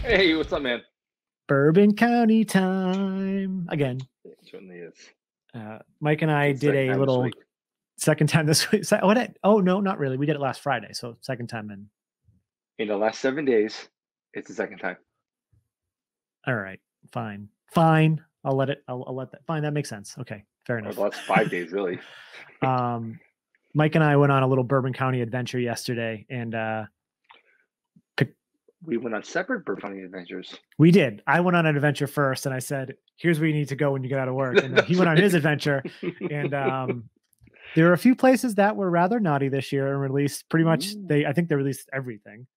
Hey, what's up, man? Bourbon County time again. It certainly is. Mike and I It's the did second a time this little week. second time this week. Oh no, not really. We did it last Friday, so second time in. In the last 7 days, it's the second time. All right, fine. I'll let it. I'll let that. Fine, that makes sense. Okay, fair Or enough. the last 5 days, really. Mike and I went on a little Bourbon County adventure yesterday, and We went on separate Bourbon County adventures. we did. I went on an adventure first, and I said, "Here's where you need to go when you get out of work." And then he went on his adventure, and there were a few places that were rather naughty this year and released pretty much. I think they released everything.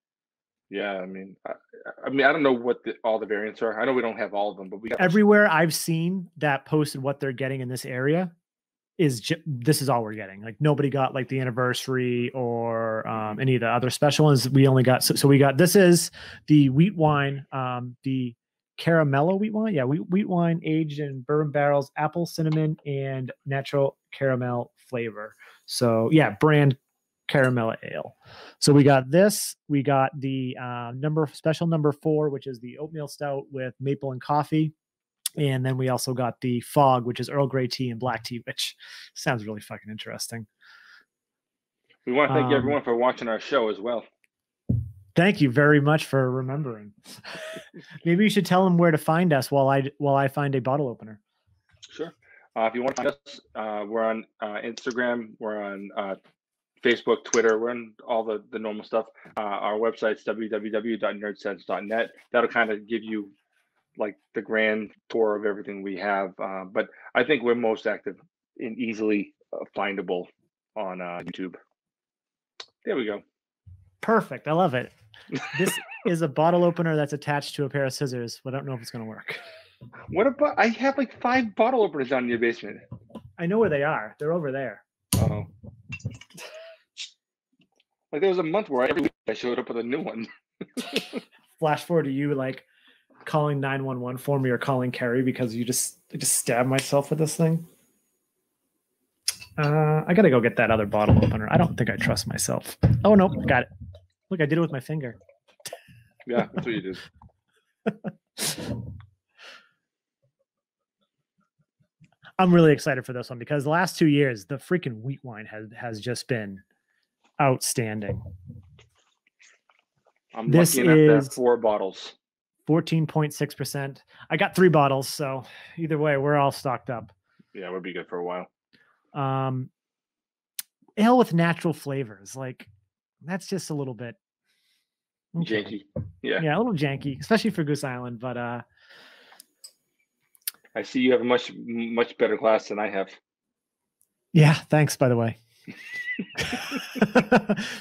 Yeah, I mean, I don't know what all the variants are. I know we don't have all of them, but we got Everywhere I've seen that posted what they're getting in this area this is all we're getting. Like nobody got like the anniversary or any of the other special ones. We only got so we got this is the Wheatwine, the Caramella Wheatwine. Yeah, Wheatwine aged in bourbon barrels, apple, cinnamon, and natural caramel flavor. So yeah, brand Caramella Ale. So we got this. We got the special number 4, which is the oatmeal stout with maple and coffee. And then we also got the Fog, which is Earl Grey tea and black tea, which sounds really fucking interesting. We want to thank everyone for watching our show as well. Thank you very much for remembering. Maybe you should tell them where to find us while I find a bottle opener. Sure. If you want to find us, we're on Instagram. We're on Facebook, Twitter. We're on all the normal stuff. Our website's www.nerdsense.net. That'll kind of give you like the grand tour of everything we have. But I think we're most active and easily findable on YouTube. There we go. Perfect. I love it. This is a bottle opener that's attached to a pair of scissors. I don't know if it's going to work. What about, I have like 5 bottle openers down in your basement. I know where they are. They're over there. Oh. Like there was a month where every week I showed up with a new one. Flash forward to you like calling 911 for me or calling Carrie because I just stabbed myself with this thing. I gotta go get that other bottle opener. I don't think I trust myself. Oh no, I got it. Look, I did it with my finger. Yeah, that's what you did. I'm really excited for this one because the last 2 years, the freaking Wheatwine has just been outstanding. I'm lucky enough to have 4 bottles. 14.6%. I got 3 bottles, so either way, we're all stocked up. Yeah, we'll be good for a while. Ale with natural flavors, like that's just a little bit janky. Yeah, a little janky, especially for Goose Island. But I see you have a much better glass than I have. Yeah, thanks. By the way,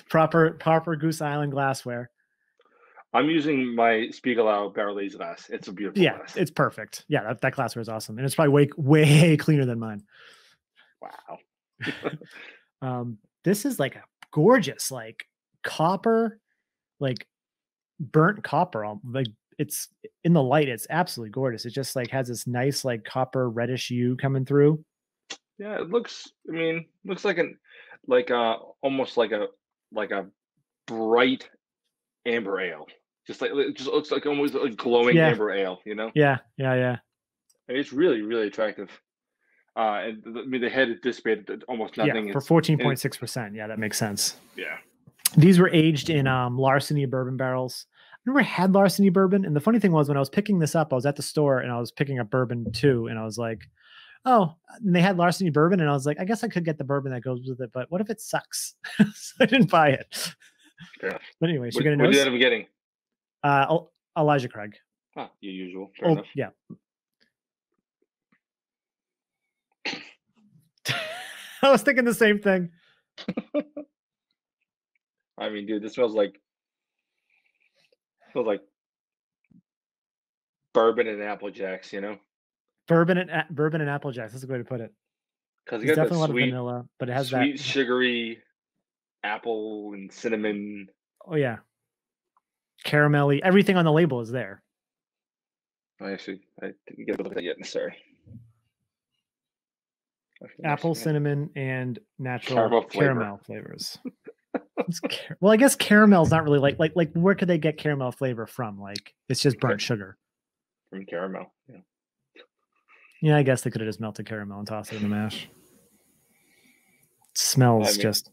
proper Goose Island glassware. I'm using my Spiegelau barrel aged glass. It's a beautiful glass. It's perfect. Yeah, that glassware is awesome, and it's probably way cleaner than mine. Wow. This is like a gorgeous, like copper, like burnt copper. Like it's in the light, it's absolutely gorgeous. It just like has this nice like copper reddish hue coming through. Yeah, it looks. I mean, looks like almost like a bright amber ale. It just looks like almost a glowing amber ale. You know? Yeah. It's really attractive. And the head is dissipated almost nothing. Yeah, for 14.6%. Yeah, that makes sense. Yeah. These were aged in Larceny bourbon barrels. I never had Larceny bourbon. And the funny thing was when I was picking this up, I was at the store and I was picking up bourbon too. And I was like, oh, and they had Larceny bourbon. And I was like, I guess I could get the bourbon that goes with it, but what if it sucks? So I didn't buy it. Fair. But anyway, what did you end up getting? Elijah Craig. Oh, your usual. Fair enough. Yeah. I was thinking the same thing. I mean, dude, this smells like bourbon and Apple Jacks, you know? Bourbon and Apple Jacks. That's a good way to put it. Because it's definitely a lot of vanilla, but it has sweet, sugary apple and cinnamon. Oh yeah, caramelly. Everything on the label is there. I didn't get a look at that yet. Sorry. Apple, cinnamon, and natural caramel flavors. Well, I guess caramel's not really like where could they get caramel flavor from? Like it's just burnt sugar. From caramel. Yeah. Yeah, I guess they could have just melted caramel and tossed it in the mash. It smells just.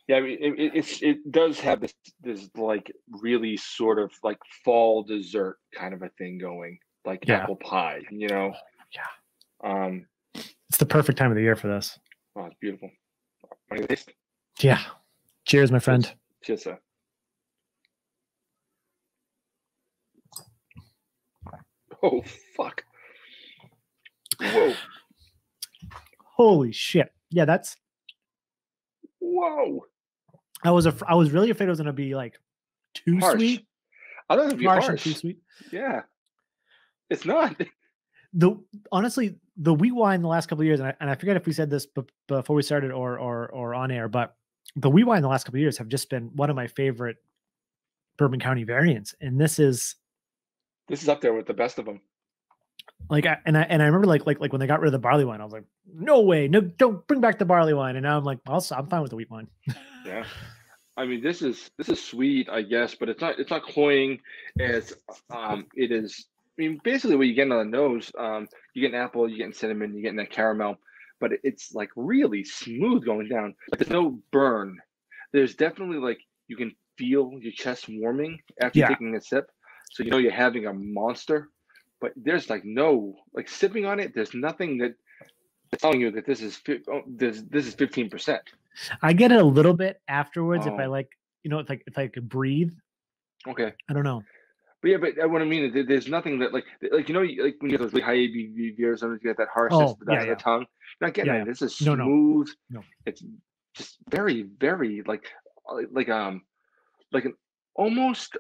Yeah, I mean, it does have this like really sort of like fall dessert kind of a thing going, like apple pie, you know. Yeah. It's the perfect time of the year for this. Oh, it's beautiful. Want to taste? Yeah. Cheers, my friend. Cheers, sir. Oh fuck! Whoa! Holy shit! Yeah, that's. Whoa! I was really afraid it was gonna be like too sweet. I thought it would be harsh. And too sweet. Yeah, it's not. Honestly, the Wheatwine the last couple of years, and I forget if we said this before we started or on air, but the Wheatwine the last couple of years have just been one of my favorite Bourbon County variants, and this is up there with the best of them. Like, I remember like when they got rid of the barley wine, I was like, no way, no, don't bring back the barley wine. And now I'm like, I'm fine with the wheat wine. Yeah, I mean, this is sweet, I guess, but it's not cloying as it is. I mean, basically, what you get on the nose, you get an apple, you get cinnamon, you get that caramel, but it's like really smooth going down. Like, there's no burn. There's definitely like you can feel your chest warming after taking a sip, so you know you're having a monster. But there's like no like sipping on it. There's nothing that's telling you that this is 15%. I get it a little bit afterwards if I like, you know, if I could breathe. Okay. I don't know. But yeah, but what I mean is there's nothing that like you know like when you get those really high ABV beers, sometimes you get that harshness at the back of the tongue. You're not getting it. This is smooth. No. It's just very, very like an almost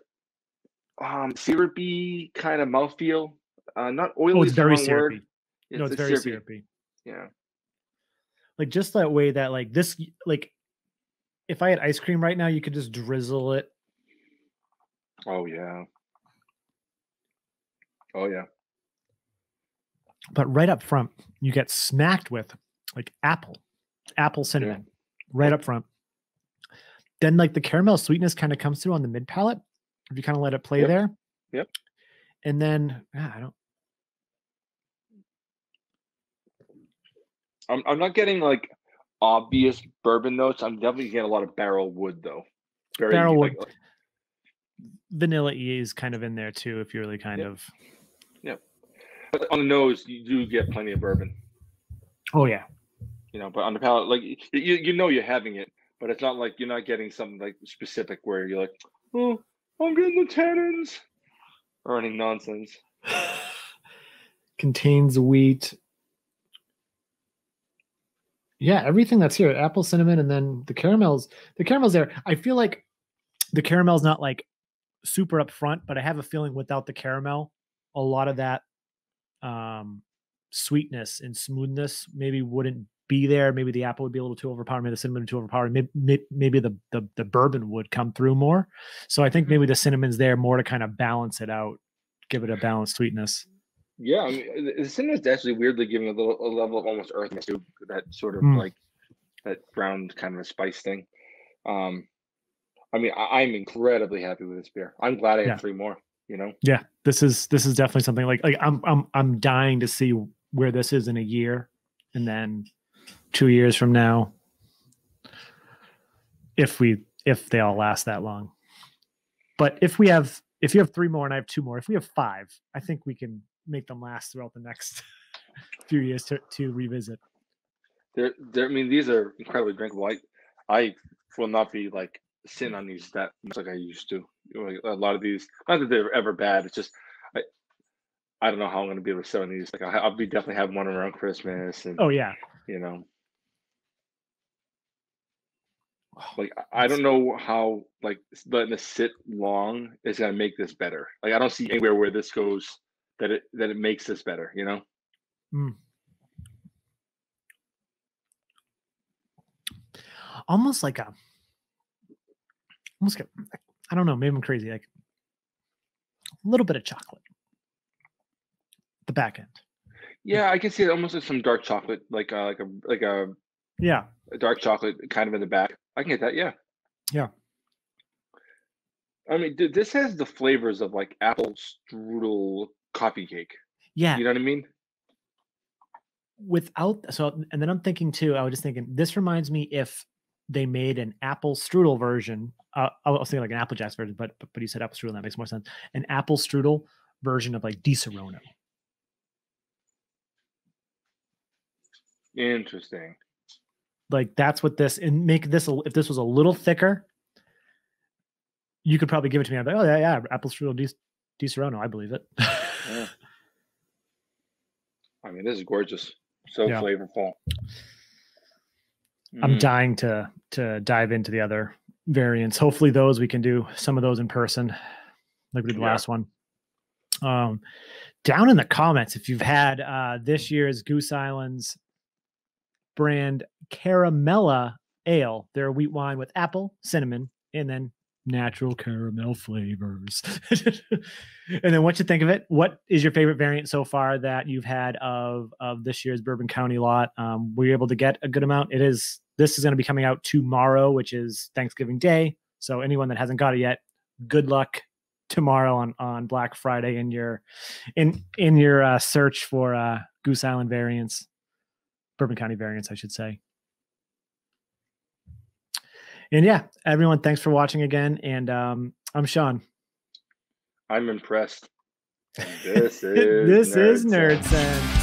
syrupy kind of mouthfeel. Not oily. Oh, it's very syrupy. It's very syrupy. Yeah. Like just that way that like this, like if I had ice cream right now, you could just drizzle it. Oh yeah. Oh yeah. But right up front, you get smacked with like apple cinnamon, right up front. Then like the caramel sweetness kind of comes through on the mid palate if you kind of let it play there. Yep. And then I'm not getting like obvious bourbon notes. I'm definitely getting a lot of barrel wood though. Barrel wood. Vanilla E is kind of in there too, if you really kind of. Yep. But on the nose, you do get plenty of bourbon. Oh yeah. You know, but on the palate, like you know you're having it, but it's not like you're not getting something like specific where you're like, oh, I'm getting the tannins or any nonsense. Contains wheat. Yeah, everything that's here, apple, cinnamon, and then the caramel's there. I feel like the caramel's not like super up front, but I have a feeling without the caramel, a lot of that sweetness and smoothness maybe wouldn't be there. Maybe the apple would be a little too overpowering, maybe the cinnamon too overpowering. Maybe the bourbon would come through more. So I think maybe the cinnamon's there more to kind of balance it out, give it a balanced sweetness. Yeah, I mean, the cinnamon's actually weirdly giving a level of almost earthiness to that sort of like that brown kind of a spice thing. I mean, I'm incredibly happy with this beer. I'm glad I had 3 more. You know. Yeah, this is definitely something like I'm dying to see where this is in a year, and then 2 years from now, if they all last that long. But if you have 3 more and I have 2 more, if we have 5, I think we can make them last throughout the next few years to revisit. I mean, these are incredibly drinkable. I will not be like sitting on these that much like I used to. You know, a lot of these, not that they're ever bad. It's just I don't know how I'm going to be able to sit on these. Like I'll be definitely having one around Christmas. And, you know, like I don't know how like letting this sit long is going to make this better. Like I don't see anywhere where this goes that it makes this better. You know. Almost like I don't know, maybe I'm crazy, like a little bit of chocolate the back end. Yeah, I can see it almost like some dark chocolate, like a dark chocolate kind of in the back. I can get that. Yeah. Yeah. I mean, dude, this has the flavors of like apple strudel coffee cake. Yeah. You know what I mean? And then I'm thinking too, I was just thinking, this reminds me if they made an apple strudel version. I was thinking like an Apple Jacks version, but you said apple strudel, and that makes more sense. An apple strudel version of like Di Serono. Interesting. Like that's what this, and make this, if this was a little thicker, you could probably give it to me. I'd be like, oh yeah, apple strudel Di Serono. I believe it. Yeah. I mean, this is gorgeous. So flavorful. I'm dying to dive into the other variants. Hopefully those, we can do some of those in person, like we did the last one. Down in the comments, if you've had this year's Goose Island's brand Caramella Ale, their wheat wine with apple, cinnamon, and then natural caramel flavors. And then what you think of it? What is your favorite variant so far that you've had of this year's Bourbon County lot? Were you able to get a good amount? This is going to be coming out tomorrow, which is Thanksgiving Day. So anyone that hasn't got it yet, good luck tomorrow on Black Friday in your search for Goose Island variants, Bourbon County variants, I should say. And yeah, everyone, thanks for watching again. And I'm Sean. I'm impressed. And this is Nerdsense.